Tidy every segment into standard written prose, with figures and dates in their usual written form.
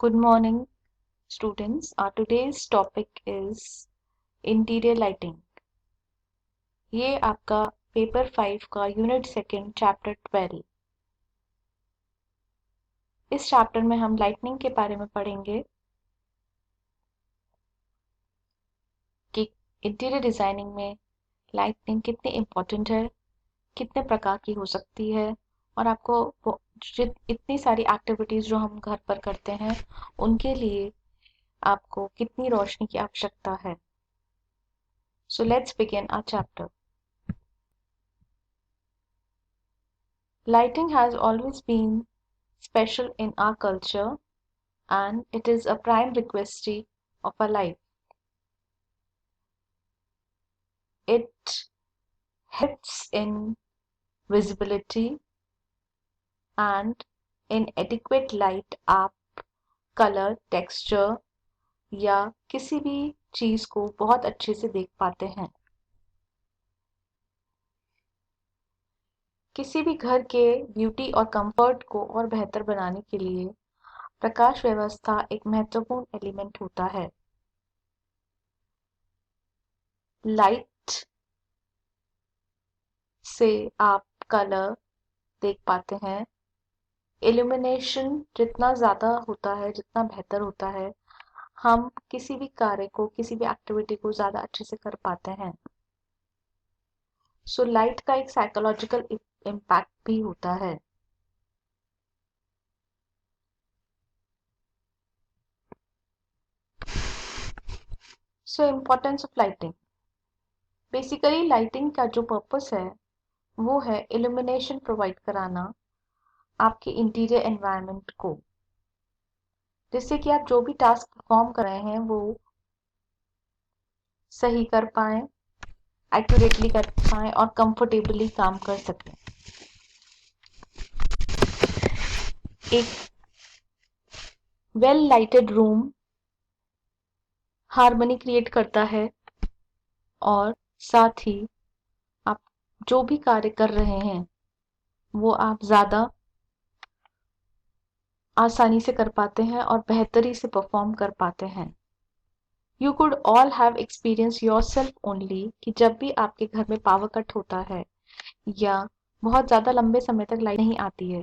Good morning, students. Our today's topic is interior lighting. ये आपका paper 5 का unit second chapter 12। इस chapter में हम लाइटनिंग के बारे में पढ़ेंगे कि इंटीरियर डिजाइनिंग में लाइटनिंग कितनी इम्पोर्टेंट है, कितने प्रकार की हो सकती है और आपको इतनी सारी एक्टिविटीज जो हम घर पर करते हैं उनके लिए आपको कितनी रोशनी की आवश्यकता है। So let's begin our chapter. Lighting has always been special in our culture and it is a prime requisite of our life. It helps in visibility and in adequate light आप कलर, टेक्सचर या किसी भी चीज को बहुत अच्छे से देख पाते हैं। किसी भी घर के ब्यूटी और कंफर्ट को और बेहतर बनाने के लिए प्रकाश व्यवस्था एक महत्वपूर्ण एलिमेंट होता है। लाइट से आप कलर देख पाते हैं। इल्यूमिनेशन जितना ज़्यादा होता है, जितना बेहतर होता है, हम किसी भी कार्य को, किसी भी एक्टिविटी को ज़्यादा अच्छे से कर पाते हैं। सो लाइट का एक साइकोलॉजिकल इम्पैक्ट भी होता है। So importance of lighting. Basically lighting का जो पर्पस है वो है इल्यूमिनेशन प्रोवाइड कराना आपके इंटीरियर एनवायरनमेंट को, जिससे कि आप जो भी टास्क परफॉर्म कर रहे हैं वो सही कर पाएं, एक्यूरेटली कर पाएं और कंफर्टेबली काम कर सकें। एक well lighted room harmony create करता है और साथ ही आप जो भी कार्य कर रहे हैं वो आप ज़्यादा आसानी से कर पाते हैं और बेहतरी से परफॉर्म कर पाते हैं। You could all have experience your self only कि जब भी आपके घर में पावर कट होता है या बहुत ज़्यादा लंबे समय तक लाइट नहीं आती है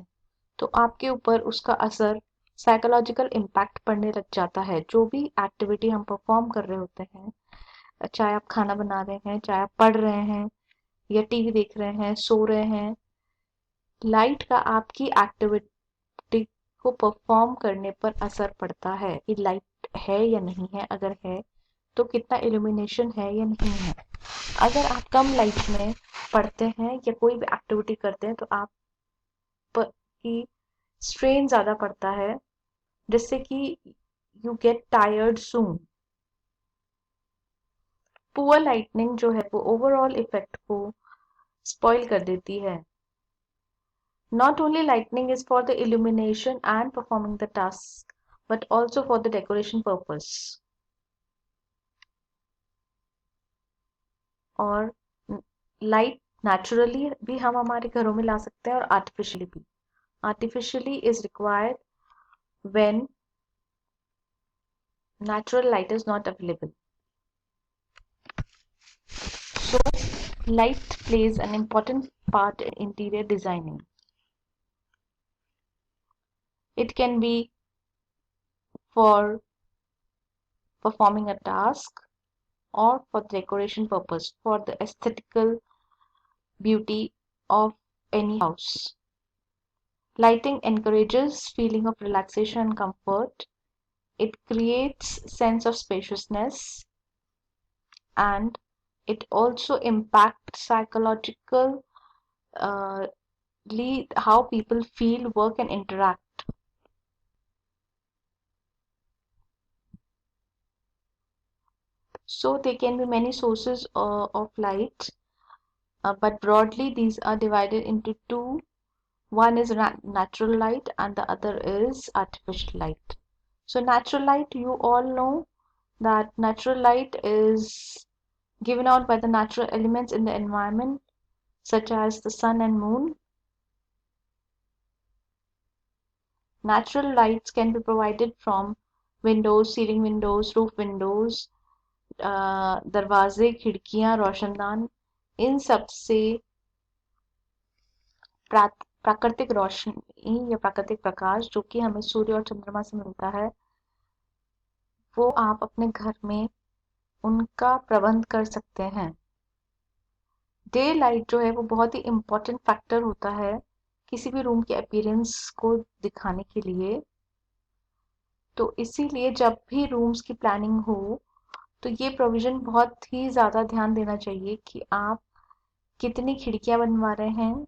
तो आपके ऊपर उसका असर साइकोलॉजिकल इम्पैक्ट पड़ने लग जाता है। जो भी एक्टिविटी हम परफॉर्म कर रहे होते हैं, चाहे आप खाना बना रहे हैं, चाहे आप पढ़ रहे हैं या टीवी देख रहे हैं, सो रहे हैं, लाइट का आपकी एक्टिविटी को परफॉर्म करने पर असर पड़ता है कि लाइट है या नहीं है, अगर है तो कितना इल्यूमिनेशन है या नहीं है। अगर आप कम लाइट में पढ़ते हैं या कोई भी एक्टिविटी करते हैं तो आप की स्ट्रेन ज़्यादा पड़ता है, जिससे कि you get tired soon. Poor lightning जो है वो ओवरऑल इफेक्ट को स्पॉइल कर देती है। Not only lighting is for the illumination and performing the task, but also for the decoration purpose. और लाइट नेचुरली भी हम हमारे घरों में ला सकते हैं और आर्टिफिशियली भी। Artificially is required when natural light is not available. So, light plays an important part in interior designing. It can be for performing a task or for decoration purpose, for the aesthetical beauty of any house. Lighting encourages feeling of relaxation and comfort. It creates sense of spaciousness and it also impacts psychological how people feel, work and interact. So there can be many sources of light, but broadly these are divided into two. One is natural light and the other is artificial light. So natural light, you all know that natural light is given out by the natural elements in the environment such as the sun and moon. Natural lights can be provided from windows, ceiling windows, roof windows, दरवाजे, खिड़कियां, रोशनदान, इन सब से प्राकृतिक रोशनी या प्राकृतिक प्रकाश जो कि हमें सूर्य और चंद्रमा से मिलता है, वो आप अपने घर में उनका प्रबंध कर सकते हैं। डे लाइट जो है वो बहुत ही इम्पोर्टेंट फैक्टर होता है किसी भी रूम के अपीयरेंस को दिखाने के लिए। तो इसीलिए जब भी रूम्स की प्लानिंग हो तो ये प्रोविजन बहुत ही ज़्यादा ध्यान देना चाहिए कि आप कितनी खिड़कियां बनवा रहे हैं,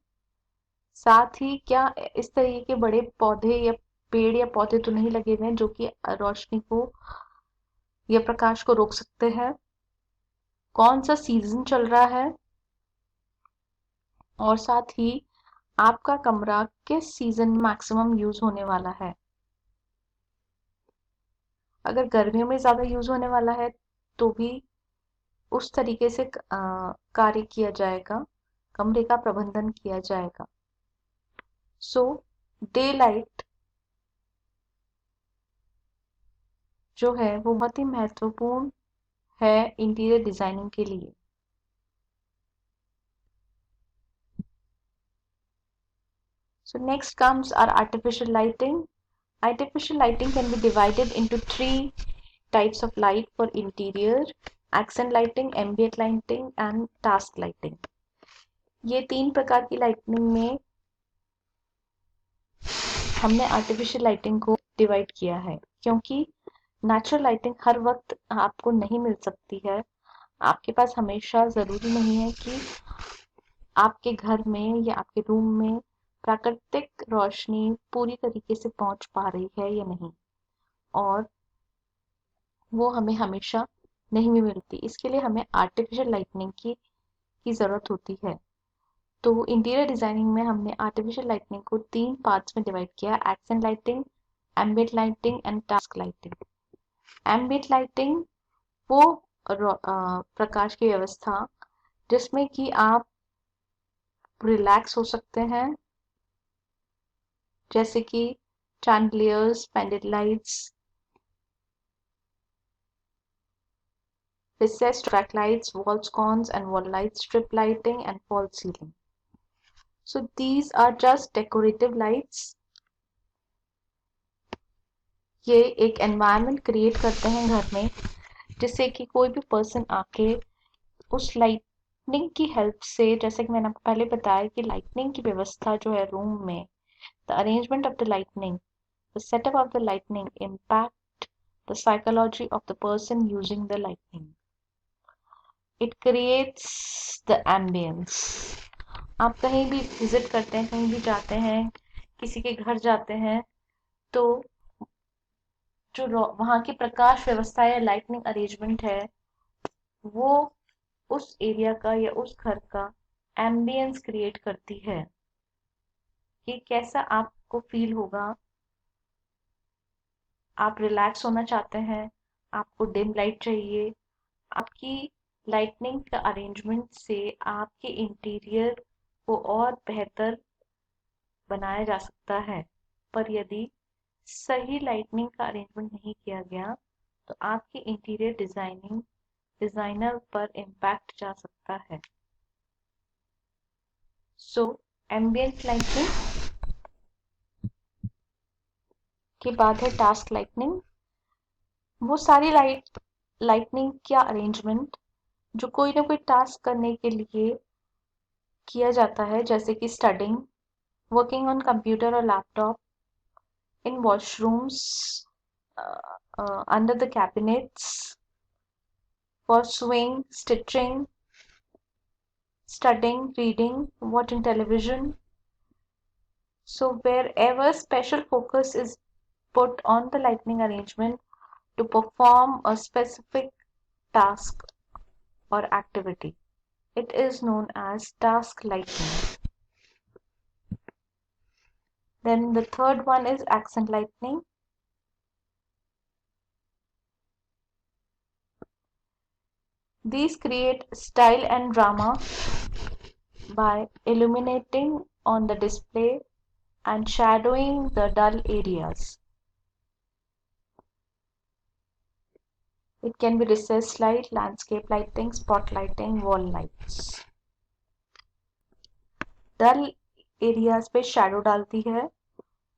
साथ ही क्या इस तरीके के बड़े पौधे या पेड़ या पौधे तो नहीं लगे हुए हैं जो कि रोशनी को या प्रकाश को रोक सकते हैं, कौन सा सीजन चल रहा है, और साथ ही आपका कमरा किस सीजन में मैक्सिमम यूज होने वाला है। अगर गर्मियों में ज्यादा यूज होने वाला है तो भी उस तरीके से कार्य किया जाएगा, कमरे का प्रबंधन किया जाएगा। सो डे लाइट जो है वो बहुत ही महत्वपूर्ण है इंटीरियर डिजाइनिंग के लिए। So next comes our artificial lighting. Artificial lighting can be divided into three types of light for interior: accent lighting, ambient lighting and task lighting. ये तीन प्रकार की लाइटनिंग में हमने आर्टिफिशियल लाइटिंग को डिवाइड किया है, क्योंकि नेचुरल लाइटिंग हर वक्त आपको नहीं मिल सकती है। आपके पास हमेशा जरूरी नहीं है कि आपके घर में या आपके रूम में प्राकृतिक रोशनी पूरी तरीके से पहुंच पा रही है या नहीं, और वो हमें हमेशा नहीं भी मिलती। इसके लिए हमें आर्टिफिशियल लाइटनिंग की जरूरत होती है। तो इंटीरियर डिजाइनिंग में हमने आर्टिफिशियल लाइटनिंग को तीन पार्ट्स में डिवाइड किया: accent lighting, ambient lighting and task lighting. Ambient lighting वो प्रकाश की व्यवस्था जिसमें कि आप रिलैक्स हो सकते हैं, जैसे कि chandeliers, pendant lights, recessed track lights, wall sconces and wall lights, strip lighting and false ceiling. So these are just decorative lights. ये एक एनवायरनमेंट क्रिएट करते हैं घर में जिससे कि कोई भी पर्सन आके उस लाइटनिंग की हेल्प से, जैसे कि मैंने आपको पहले बताया कि लाइटनिंग की व्यवस्था जो है रूम में, the arrangement of the lightning, the setup of the lightning impact the psychology of the person using the lightning. It creates the ambience. आप कहीं भी विजिट करते हैं, कहीं भी जाते हैं, किसी के घर जाते हैं, तो जो वहाँ की प्रकाश व्यवस्था या लाइटनिंग अरेंजमेंट है वो उस एरिया का या उस घर का एम्बियंस क्रिएट करती है कि कैसा आपको फील होगा। आप रिलैक्स होना चाहते हैं, आपको डिम लाइट चाहिए, आपकी लाइटनिंग का अरेंजमेंट से आपके इंटीरियर को और बेहतर बनाया जा सकता है। पर यदि सही लाइटनिंग का अरेंजमेंट नहीं किया गया तो आपकी इंटीरियर डिजाइनर पर इम्पैक्ट जा सकता है। सो एम्बिएंट लाइटनिंग के बाद है टास्क लाइटनिंग। वो सारी लाइटनिंग का अरेंजमेंट जो कोई ना कोई टास्क करने के लिए किया जाता है, जैसे कि स्टडिंग, वर्किंग ऑन कंप्यूटर और laptop, in washrooms, under the cabinets, for sewing, stitching, studying, reading, watching television. So wherever special focus is put on the lighting arrangement to perform a specific task or activity, it is known as task lighting. Then the third one is accent lighting. These create style and drama by illuminating on the display and shadowing the dull areas. It can be recessed light, landscape lighting, spot lighting, wall lights. Dull areas पे shadow डालती है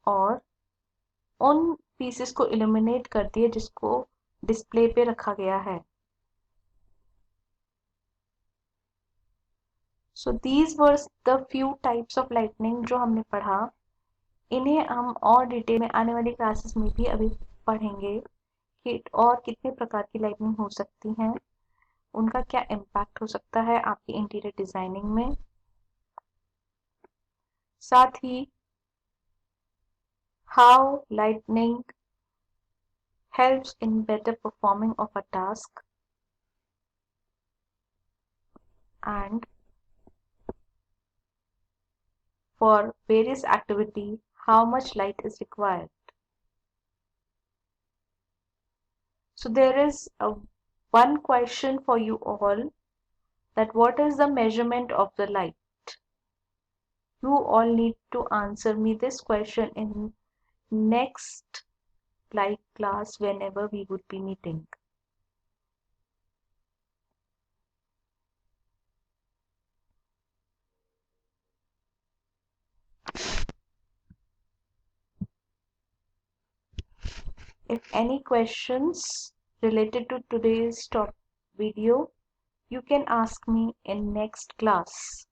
और उन pieces को illuminate करती है जिसको display पे रखा गया है. So these were the few types of lightning जो हमने पढ़ा. इन्हें हम और डिटेल में आने वाली क्लासेस में भी अभी पढ़ेंगे कि और कितने प्रकार की लाइटनिंग हो सकती हैं, उनका क्या इम्पैक्ट हो सकता है आपकी इंटीरियर डिजाइनिंग में. साथ ही how lightning helps in better performing of a task and for various activity how much light is required. So there is one question for you all, that what is the measurement of the light? You all need to answer me this question in next light class whenever we would be meeting. If any questions related to today's top video, you can ask me in next class.